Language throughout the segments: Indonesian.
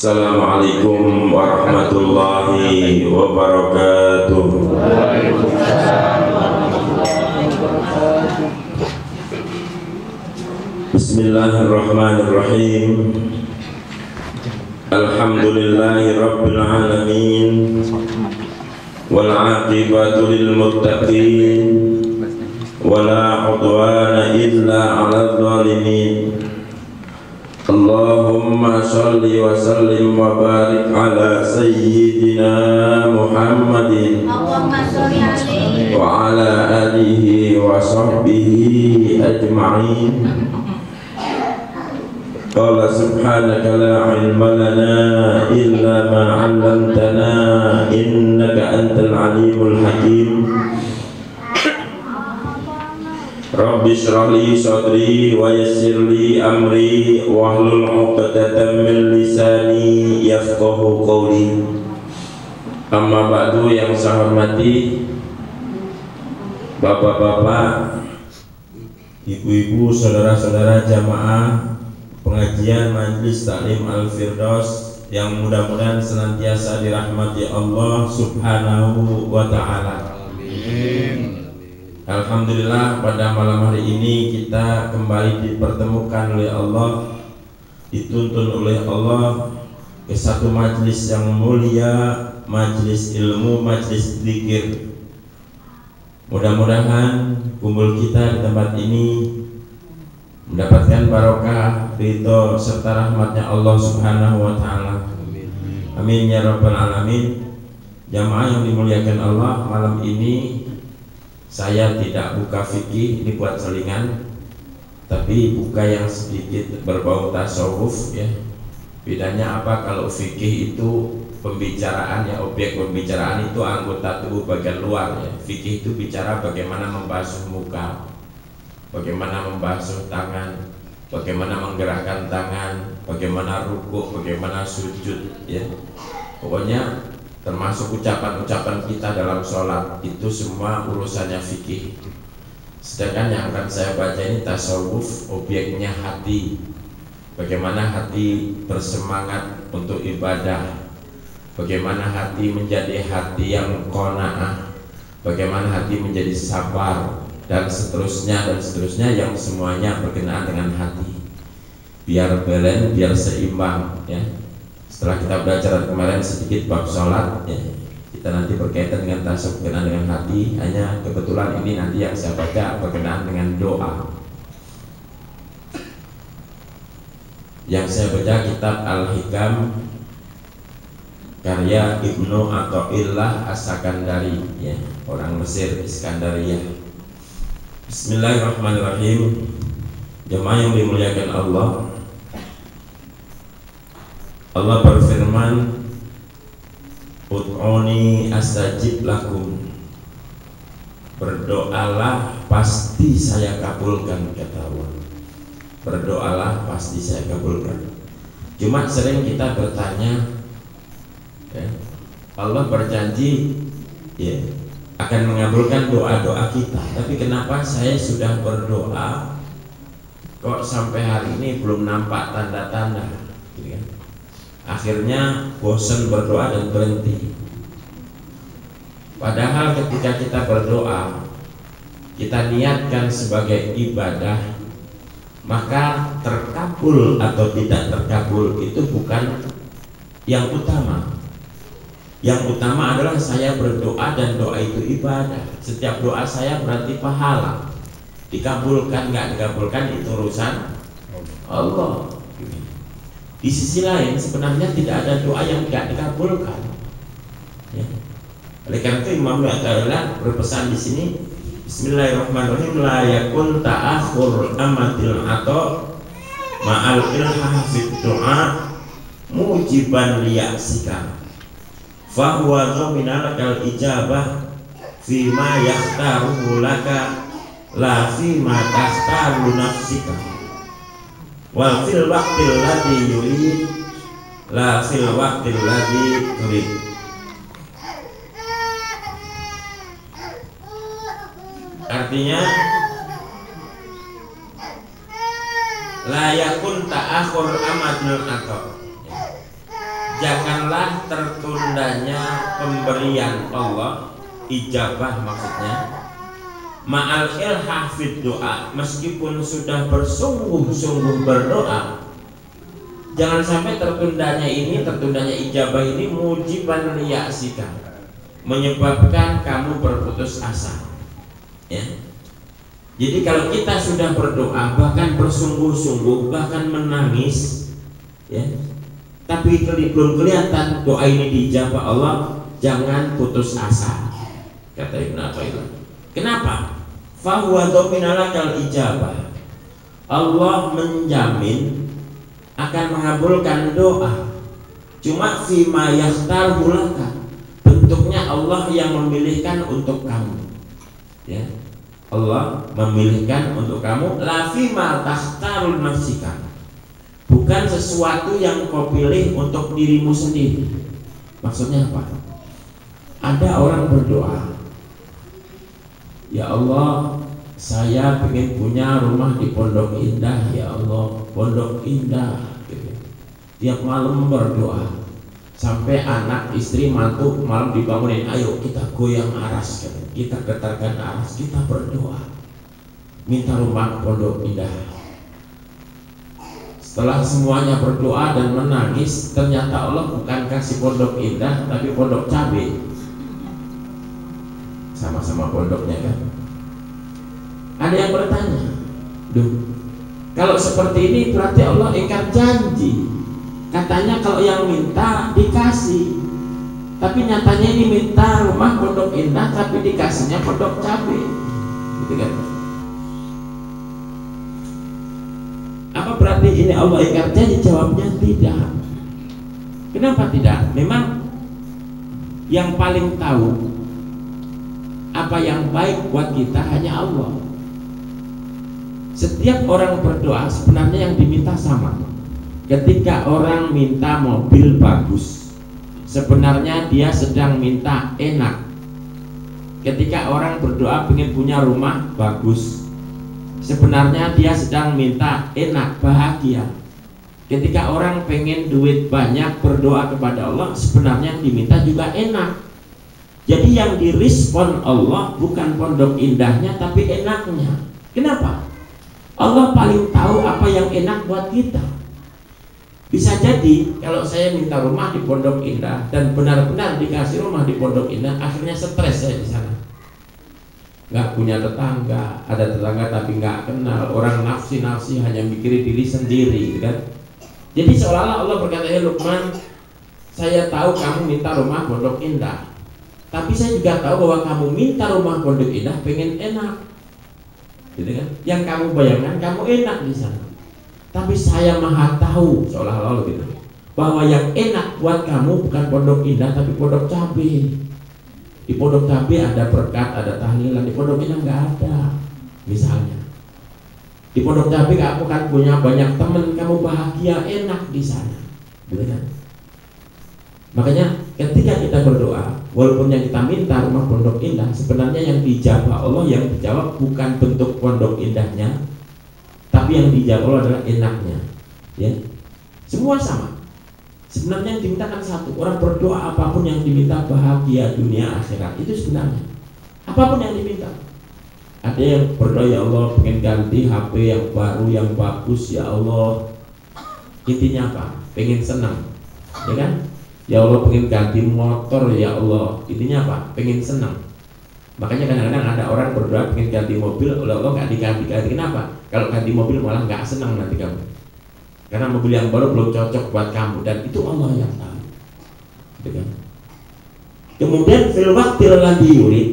Assalamualaikum warahmatullahi wabarakatuh. Bismillahirrahmanirrahim. Alhamdulillahi rabbil alamin. Wal 'aqibatu lil muttaqin. Wala 'udwana illa 'alal zalimin. Allahumma sholli wa sallim wa barik ala sayyidina Muhammadin wa ala alihi wa sahbihi ajma'in. Qala subhanaka la ilma lana illa ma 'allamtana innaka antal alimul hakim. Rabbi shrah li sadri wa yassir li amri wahlul 'uqdatam min lisani yafqahu qawli. Amma ba'du, yang saya hormati bapak-bapak, ibu-ibu, saudara-saudara jamaah pengajian Majelis Taklim Al-Firdaus yang mudah-mudahan senantiasa dirahmati Allah Subhanahu wa ta'ala. Amin. Alhamdulillah, pada malam hari ini kita kembali dipertemukan oleh Allah, dituntun oleh Allah ke satu majelis yang mulia, majelis ilmu, majelis zikir. Mudah-mudahan kumpul kita di tempat ini mendapatkan barokah, ridho serta rahmatnya Allah Subhanahu wa ta'ala. Amin ya rabbal alamin. Jamaah yang dimuliakan Allah, malam ini saya tidak buka fikih, ini buat selingan, tapi buka yang sedikit berbau tasawuf ya. Bedanya apa? Kalau fikih itu pembicaraan ya, objek pembicaraan itu anggota tubuh bagian luar ya. Fikih itu bicara bagaimana membasuh muka, bagaimana membasuh tangan, bagaimana menggerakkan tangan, bagaimana rukuk, bagaimana sujud ya. Pokoknya termasuk ucapan-ucapan kita dalam sholat, itu semua urusannya fikih. Sedangkan yang akan saya baca ini tasawuf, objeknya hati. Bagaimana hati bersemangat untuk ibadah, bagaimana hati menjadi hati yang qanaah, bagaimana hati menjadi sabar, dan seterusnya yang semuanya berkenaan dengan hati. Biar balance, biar seimbang ya. Setelah kita belajar kemarin sedikit bab sholat ya, kita nanti berkaitan dengan tasawuf berkenaan dengan hati. Hanya kebetulan ini nanti yang saya baca berkenaan dengan doa. Yang saya baca kitab Al-Hikam karya Ibnu Athaillah As-Sakandari ya, orang Mesir, Iskandariyah. Bismillahirrahmanirrahim. Jemaah yang dimuliakan Allah, Allah berfirman, Ud'uni astajib lakum. Berdoalah pasti saya kabulkan, kata Allah. Berdoalah pasti saya kabulkan. Cuma sering kita bertanya ya, Allah berjanji ya, akan mengabulkan doa-doa kita, tapi kenapa saya sudah berdoa kok sampai hari ini belum nampak tanda-tanda gitu kan? Akhirnya bosan berdoa dan berhenti. Padahal ketika kita berdoa, kita niatkan sebagai ibadah, maka terkabul atau tidak terkabul itu bukan yang utama. Yang utama adalah saya berdoa dan doa itu ibadah. Setiap doa saya berarti pahala. dikabulkan nggak dikabulkan itu urusan Allah. Di sisi lain sebenarnya tidak ada doa yang tidak dikabulkan. Ya. Oleh karena itu Imam Al-Ghazali berpesan di sini, Bismillahirrahmanirrahim, la yakun ta'akhur amatil ato ma'al ilhah fid du'a mujiban liya'sika fahuwa dhaminal kal ijabah fima yakhtaruhu laka la fima takhtaru nafsika wa fil waqtil ladzi yurid la fil waqtil ladzi turid. Artinya la yakun ta'akhur amadul ato, janganlah tertundanya pemberian Allah, ijabah maksudnya, ma'al ilhah fid doa, meskipun sudah bersungguh-sungguh berdoa, jangan sampai tertundanya ijabah ini mujiban liya'sika, menyebabkan kamu berputus asa. Ya. Jadi kalau kita sudah berdoa, bahkan bersungguh-sungguh, bahkan menangis, ya, tapi belum kelihatan doa ini diijabah Allah, jangan putus asa. Kata Ibnu Athaillah. Kenapa? Fahuwa dhaminalakal ijabah. Allah menjamin akan mengabulkan doa. Cuma fima yakhtarhu laka, bentuknya Allah yang memilihkan untuk kamu. Ya, Allah memilihkan untuk kamu, la fima takhtarul nafsika, bukan sesuatu yang kau pilih untuk dirimu sendiri. Maksudnya apa? Ada orang berdoa, ya Allah, saya ingin punya rumah di Pondok Indah, ya Allah, Pondok Indah, gitu. Tiap malam berdoa, sampai anak, istri, mantu malam dibangunin, ayo kita goyang aras, gitu. Kita getarkan aras, kita berdoa, minta rumah Pondok Indah. Setelah semuanya berdoa dan menangis, ternyata Allah bukan kasih Pondok Indah, tapi pondok cabe. Sama-sama pondoknya kan. Ada yang bertanya, duh, kalau seperti ini berarti Allah ingkar janji. Katanya kalau yang minta dikasih, tapi nyatanya ini minta rumah Pondok Indah, tapi dikasihnya pondok cabe, gitu kan? Apa berarti ini Allah ingkar janji? Jawabnya tidak. Kenapa tidak? Memang yang paling tahu apa yang baik buat kita hanya Allah. Setiap orang berdoa sebenarnya yang diminta sama. Ketika orang minta mobil bagus, sebenarnya dia sedang minta enak. Ketika orang berdoa ingin punya rumah bagus, sebenarnya dia sedang minta enak, bahagia. Ketika orang pengen duit banyak, berdoa kepada Allah, sebenarnya yang diminta juga enak. Jadi yang direspon Allah bukan pondok indahnya, tapi enaknya. Kenapa? Allah paling tahu apa yang enak buat kita. Bisa jadi kalau saya minta rumah di Pondok Indah dan benar-benar dikasih rumah di Pondok Indah, akhirnya stres saya di sana. Nggak punya tetangga, ada tetangga tapi nggak kenal, orang nafsi hanya mikirin diri sendiri, kan? Jadi seolah-olah Allah berkata, ya Luqman, saya tahu kamu minta rumah Pondok Indah, tapi saya juga tahu bahwa kamu minta rumah Pondok Indah pengen enak, gitu kan? Yang kamu bayangkan kamu enak di sana. Tapi saya maha tahu, seolah-olah gitu, bahwa yang enak buat kamu bukan Pondok Indah tapi pondok cabe. Di pondok cabe ada berkat, ada tahlilan. Di Pondok Indah nggak ada. Misalnya di pondok cabe kamu kan punya banyak teman, kamu bahagia, enak di sana, gitu kan? Makanya ketika kita berdoa, walaupun yang kita minta rumah Pondok Indah, sebenarnya yang dijawab Allah, yang dijawab bukan bentuk pondok indahnya, tapi yang dijawab adalah enaknya, ya. Semua sama. Sebenarnya yang dimintakan satu. Orang berdoa apapun yang diminta, bahagia dunia akhirat, itu sebenarnya apapun yang diminta. Ada yang berdoa, ya Allah pengen ganti HP yang baru, yang bagus, ya Allah. Intinya apa? Pengen senang, ya kan? Ya Allah pengen ganti motor, ya Allah. Intinya apa? Pengen senang. Makanya kadang-kadang ada orang berdoa pengen ganti mobil, oleh Allah nggak diganti-ganti. Kenapa? Kalau ganti mobil malah nggak senang nanti kamu, karena mobil yang baru belum cocok buat kamu, dan itu Allah yang tahu. Gitu kan? Kemudian fil waqtil ladzi yurid,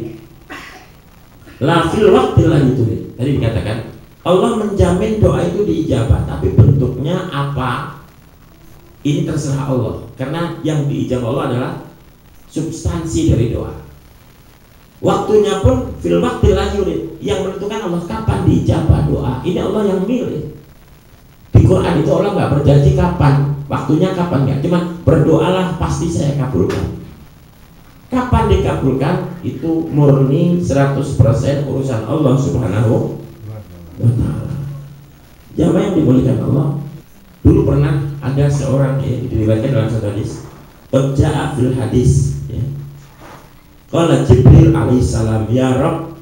la fil waqtil ladzi turid. Tadi dikatakan Allah menjamin doa itu diijabah, tapi bentuknya apa? Ini terserah Allah, karena yang diijabah Allah adalah substansi dari doa. Waktunya pun fil waqtil ladzi yurid, yang menentukan Allah kapan diijabah doa. Ini Allah yang milih. Di Quran itu Allah nggak berjanji kapan, waktunya kapan nggak, cuma berdoalah pasti saya kabulkan. Kapan dikabulkan itu murni 100% urusan Allah Subhanahu wa ta'ala. Jamaah yang dimuliakan Allah, dulu pernah ada seorang, ya, diriwayatkan dalam satu hadis, ja'a fil hadis, ya. Qala Jibril alaihissalam, ya Rabb,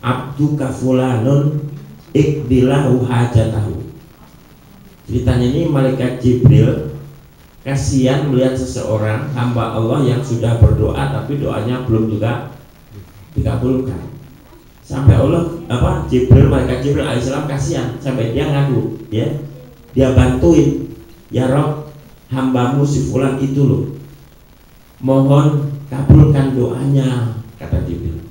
abduka fulanun iqdilahu hajatahu. Ceritanya ini malaikat Jibril kasihan melihat seseorang hamba Allah yang sudah berdoa tapi doanya belum juga dikabulkan. Sampai Allah malaikat Jibril alaihissalam kasihan sampai dia ngadu, ya, dia bantuin, ya Rob, hambamu si fulan itu loh, mohon kabulkan doanya, kata Jibril.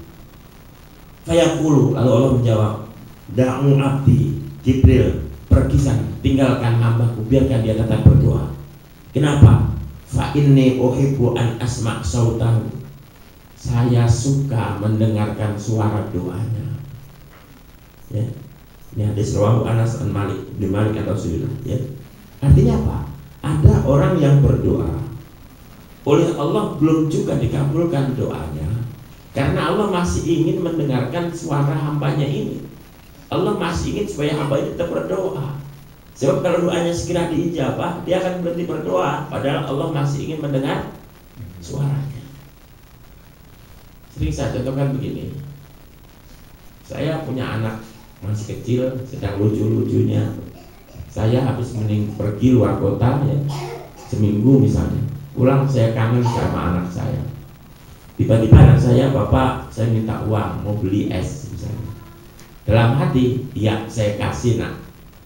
Fayaqulu, lalu Allah menjawab, da'u abdi, Jibril, pergi sana, tinggalkan hambaku, biarkan dia tetap berdoa. Kenapa? Fa inni uhibbu an asma' sautahu. Saya suka mendengarkan suara doanya. Ya. Ini hadis rawahu Anas an Malik bin Malik atau Rasulullah, ya. Artinya apa? Ada orang yang berdoa, oleh Allah belum juga dikabulkan doanya, karena Allah masih ingin mendengarkan suara hambanya ini. Allah masih ingin supaya hamba ini tetap berdoa. Sebab kalau doanya segera diijabah, dia akan berhenti berdoa, padahal Allah masih ingin mendengar suaranya. Sering saya contohkan begini, saya punya anak masih kecil, sedang lucu-lucunya. Saya habis pergi luar kota, ya, seminggu misalnya, pulang saya kangen sama anak saya. Tiba-tiba anak saya, bapak saya minta uang, mau beli es misalnya. Dalam hati, ya saya kasih nak,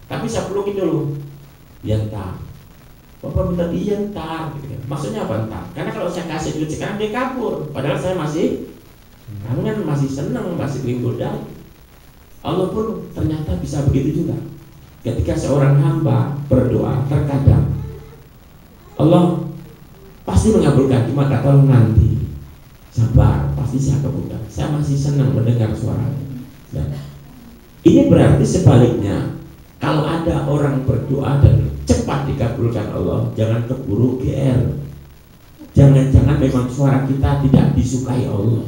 tapi saya peluk dulu, ya ntar. Bapak minta iya ntar, gitu. Maksudnya apa ntar? Karena kalau saya kasih duit sekarang dia kabur, padahal saya masih, kami kan masih senang, masih menggoda. Allah pun ternyata bisa begitu juga. Ketika seorang hamba berdoa, terkadang Allah pasti mengabulkan, cuma kata nanti, sabar, pasti saya kabulkan. Saya masih senang mendengar suaranya. Dan ini berarti sebaliknya, kalau ada orang berdoa dan cepat dikabulkan Allah, jangan keburu GR. Jangan-jangan memang suara kita tidak disukai Allah.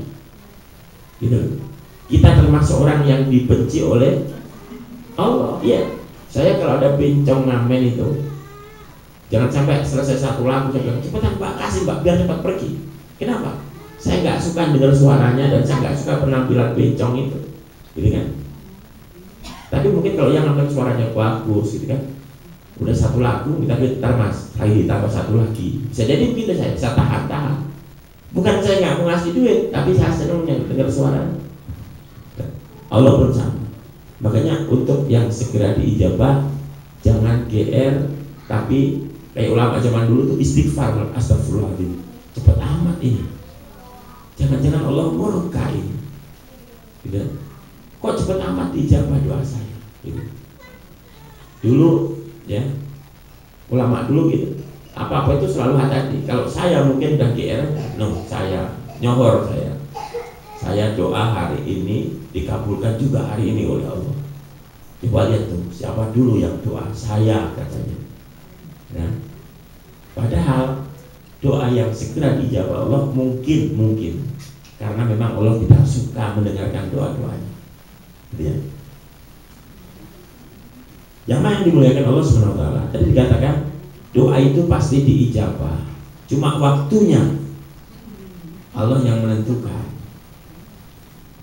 Gitu. Kita termasuk orang yang dibenci oleh Allah. Iya. Saya kalau ada bencong ngamen itu, jangan sampai selesai satu lagu saya bilang, cepetan Pak, kasih Mbak biar cepat pergi. Kenapa? Saya nggak suka dengar suaranya dan saya nggak suka penampilan bencong itu, gitu kan? Tapi mungkin kalau yang ngamen suaranya bagus, gitu kan? Udah satu lagu, kita ntar mas, lagi ditambah satu lagi. Bisa jadi begitu, saya tahan-tahan. Bukan saya nggak mau ngasih duit, tapi saya senang dengar suaranya. Allah pun sama. Makanya untuk yang segera diijabah, jangan GR, tapi kayak ulama zaman dulu tuh istighfar, astagfirullahaladzim, cepat amat ini. Jangan-jangan Allah murka ini, gitu. Kok cepat amat diijabah doa saya, gitu. Dulu, ya, ulama dulu gitu, apa-apa itu selalu hati-hati. Kalau saya mungkin udah GR, no, saya nyohor saya doa hari ini dikabulkan juga hari ini oleh Allah. Coba lihat tuh, siapa dulu yang doa? Saya, katanya. Nah, padahal doa yang segera dijawab Allah mungkin karena memang Allah tidak suka mendengarkan doa-doanya. Ya. Jamaah yang dimuliakan Allah Subhanahu wa taala, tadi dikatakan doa itu pasti diijabah. Cuma waktunya Allah yang menentukan.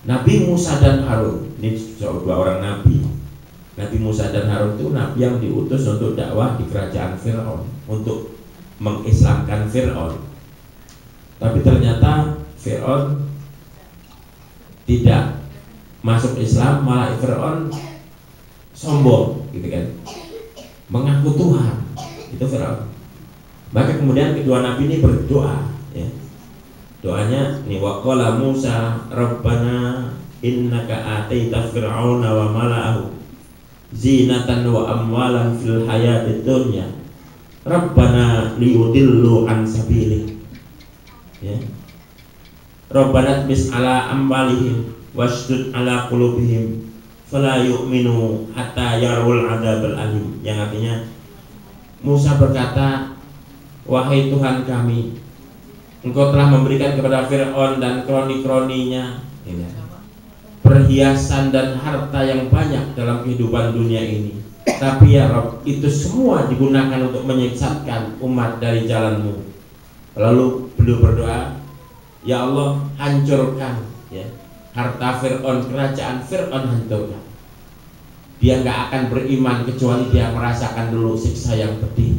Nabi Musa dan Harun, ini dua orang nabi. Nabi Musa dan Harun itu nabi yang diutus untuk dakwah di kerajaan Fir'aun, untuk mengislamkan Fir'aun. Tapi ternyata Fir'aun tidak masuk Islam, malah Fir'aun sombong gitu kan, mengaku Tuhan, itu Fir'aun. Maka kemudian kedua nabi ini berdoa ya. Doanya nih, waqala Musa rabbana innaka ataita fir'auna wa mala'ahu zinatan wa amwalan fil hayatid dunya rabbana liyudillu an sabilik ya. Rabbana tmis ala amwalihim wasdud ala qulubihim fala yu'minu hatta yarul adzabal alim, yang artinya Musa berkata, wahai Tuhan kami, Engkau telah memberikan kepada Fir'aun dan kroni-kroninya perhiasan dan harta yang banyak dalam kehidupan dunia ini, tapi ya Rabb, itu semua digunakan untuk menyesatkan umat dari jalanmu. Lalu beliau berdoa, ya Allah, hancurkan ya harta Fir'aun, kerajaan Fir'aun hancurkan. Dia nggak akan beriman kecuali dia merasakan dulu siksa yang pedih.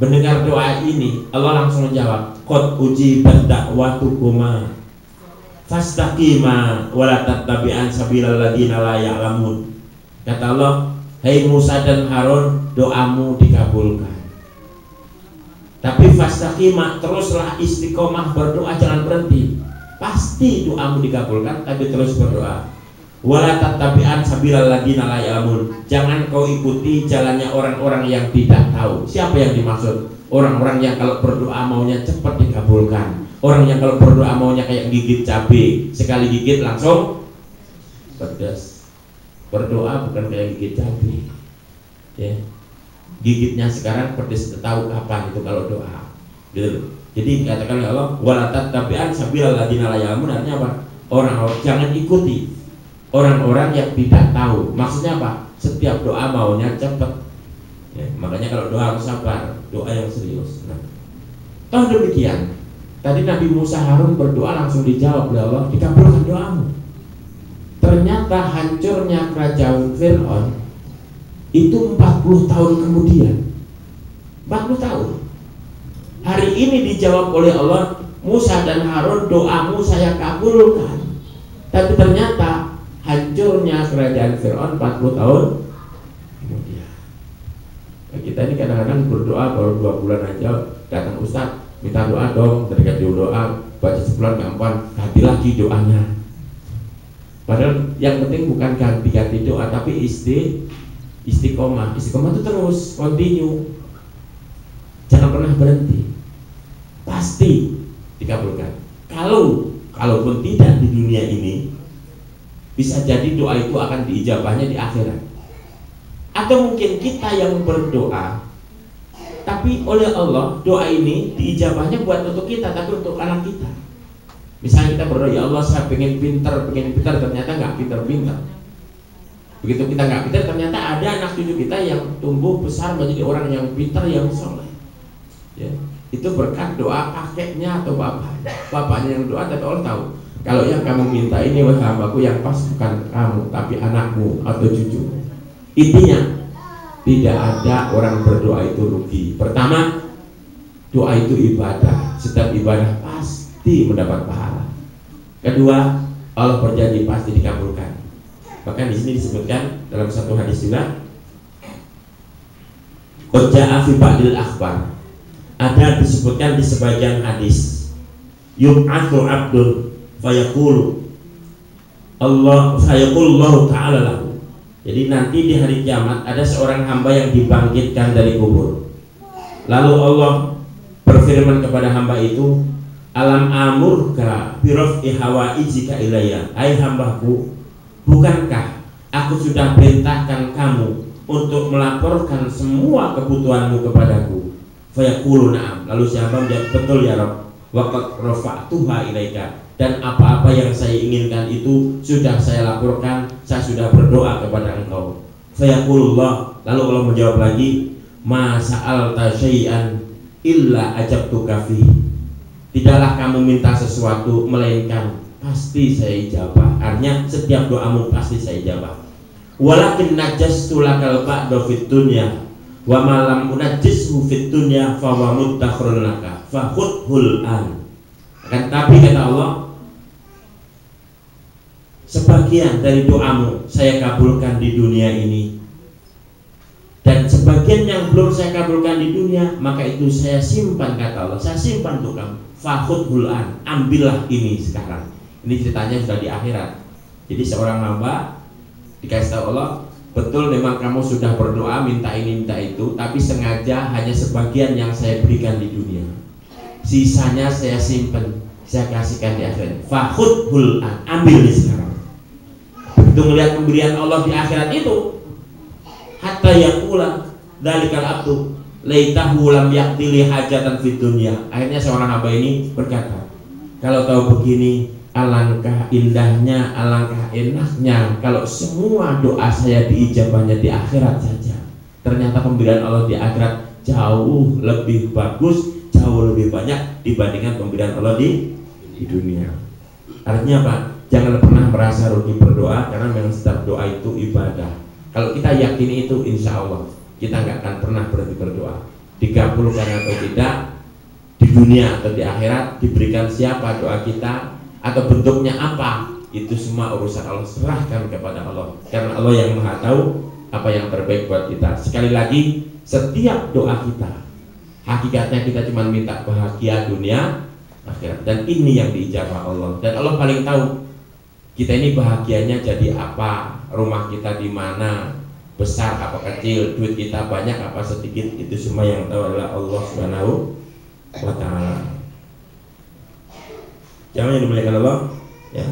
Mendengar doa ini, Allah langsung menjawab, qad ujibat da'watukuma fastaqima wa la tattabi'an sabilal ladzina la ya'lamun. Kata Allah, hai Musa dan Harun, doamu dikabulkan. Tapi fastaqima, teruslah istiqomah berdoa, jangan berhenti. Pasti doamu dikabulkan, tapi terus berdoa. Wala tattabi'an sabilal ladzina la ya'lamun. Jangan kau ikuti jalannya orang-orang yang tidak tahu. Siapa yang dimaksud? Orang-orang yang kalau berdoa maunya cepat dikabulkan. Orang yang kalau berdoa maunya kayak gigit cabai, sekali gigit langsung pedas. Berdoa bukan kayak gigit cabai. Ya. Gigitnya sekarang pedas, tahu kapan itu kalau doa. Gitu. Jadi katakan oleh Allah, wala tattabi'an sabilal ladzina la ya'lamun, artinya apa? Orang-orang jangan ikuti orang-orang yang tidak tahu. Maksudnya apa? Setiap doa maunya cepat ya, makanya kalau doa harus sabar, doa yang serius. Nah, toh demikian, tadi Nabi Musa Harun berdoa langsung dijawab oleh Allah, dikabulkan doamu. Ternyata hancurnya kerajaan Fir'aun itu 40 tahun kemudian. 40 tahun. Hari ini dijawab oleh Allah, Musa dan Harun, doamu saya kabulkan. Tapi ternyata hancurnya kerajaan Fir'aun 40 tahun kemudian. Nah, kita ini kadang-kadang berdoa baru 2 bulan aja datang Ustaz, minta doa dong, ketika doa baca sebulan gampang, ganti lagi doanya. Padahal yang penting bukan ganti-ganti doa, tapi istiqomah. Istiqomah itu terus, continue, jangan pernah berhenti, pasti dikabulkan. Kalaupun tidak di dunia ini, bisa jadi doa itu akan diijabahnya di akhirat. Atau mungkin kita yang berdoa, tapi oleh Allah doa ini diijabahnya buat untuk kita, tapi untuk anak kita. Misalnya kita berdoa, ya Allah saya pengen pintar, ternyata nggak pintar. Begitu kita nggak pintar, ternyata ada anak cucu kita yang tumbuh besar menjadi orang yang pintar, yang soleh ya. Itu berkat doa kakeknya atau bapaknya yang doa, tapi Allah tahu kalau yang kamu minta ini wahai hambaku yang pas bukan kamu, tapi anakmu atau cucu. Intinya tidak ada orang berdoa itu rugi. Pertama, doa itu ibadah. Setiap ibadah pasti mendapat pahala. Kedua, Allah berjanji pasti dikabulkan. Bahkan di sini disebutkan dalam satu hadis juga, qad jaa'a fi ba'dil akhbar. Ada disebutkan di sebagian hadis, yub'atsu 'abdun fayaqulu Allah ta'ala lahu. Jadi nanti di hari kiamat ada seorang hamba yang dibangkitkan dari kubur. Lalu Allah berfirman kepada hamba itu, alam amurka biraf'i hawaijika ilayya. Hai hambaku, bukankah aku sudah perintahkan kamu untuk melaporkan semua kebutuhanmu kepadaku? Fayaqulu na'am. Lalu si hamba menjawab, betul ya Rabb, wa qad rafa'tuha ilaika. Dan apa-apa yang saya inginkan itu sudah saya laporkan, saya sudah berdoa kepada engkau. Fayaqulullah, lalu Allah menjawab lagi, ma sa'alta syai'an illa ajabtuka fi. Tidaklah kamu minta sesuatu melainkan pasti saya ijabah. Artinya setiap doamu pasti saya ijabah. Walakin najastu lakal ba'da fid dunya wa ma lam unajjishu fid dunya fa wa mudtakhrun laka fa khudhul an. Akan tapi kata Allah, sebagian dari doamu saya kabulkan di dunia ini, dan sebagian yang belum saya kabulkan di dunia, maka itu saya simpan, kata Allah, saya simpan untuk kamu. Fakhudhul an, ambillah ini sekarang. Ini ceritanya sudah di akhirat. Jadi seorang hamba dikasih tahu Allah, betul memang kamu sudah berdoa minta ini minta itu, tapi sengaja hanya sebagian yang saya berikan di dunia, sisanya saya simpan, saya kasihkan di akhirat. Fakhudhul an, ambil ini sekarang. Begitu melihat pemberian Allah di akhirat itu, hatta yaqula dzalikal abdu laitahu lam yaqtili hajatan fid dunya. Akhirnya seorang hamba ini berkata, kalau tahu begini, alangkah indahnya, alangkah enaknya kalau semua doa saya diijabahnya di akhirat saja. Ternyata pemberian Allah di akhirat jauh lebih bagus, jauh lebih banyak dibandingkan pemberian Allah di dunia. Artinya apa? Jangan pernah merasa rugi berdoa, karena memang setiap doa itu ibadah. Kalau kita yakini itu, insya Allah kita nggak akan pernah berhenti berdoa. Dikabulkan atau tidak, di dunia atau di akhirat, diberikan siapa doa kita, atau bentuknya apa, itu semua urusan Allah, serahkan kepada Allah, karena Allah yang maha tahu apa yang terbaik buat kita. Sekali lagi, setiap doa kita hakikatnya kita cuma minta bahagia dunia akhirat, dan ini yang diijabah Allah. Dan Allah paling tahu kita ini bahagianya jadi apa, rumah kita di mana, besar apa kecil, duit kita banyak apa sedikit, itu semua yang tahu adalah Allah Subhanahu wa ta'ala. Jangan yang dimuliakan Allah, ya.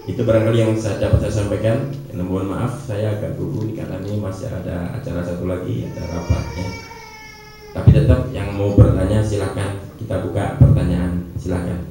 Itu barangkali yang dapat saya sampaikan. Mohon maaf, saya agak gugup karena ini masih ada acara satu lagi, ada rapatnya. Tapi tetap yang mau bertanya silakan, kita buka pertanyaan, silakan.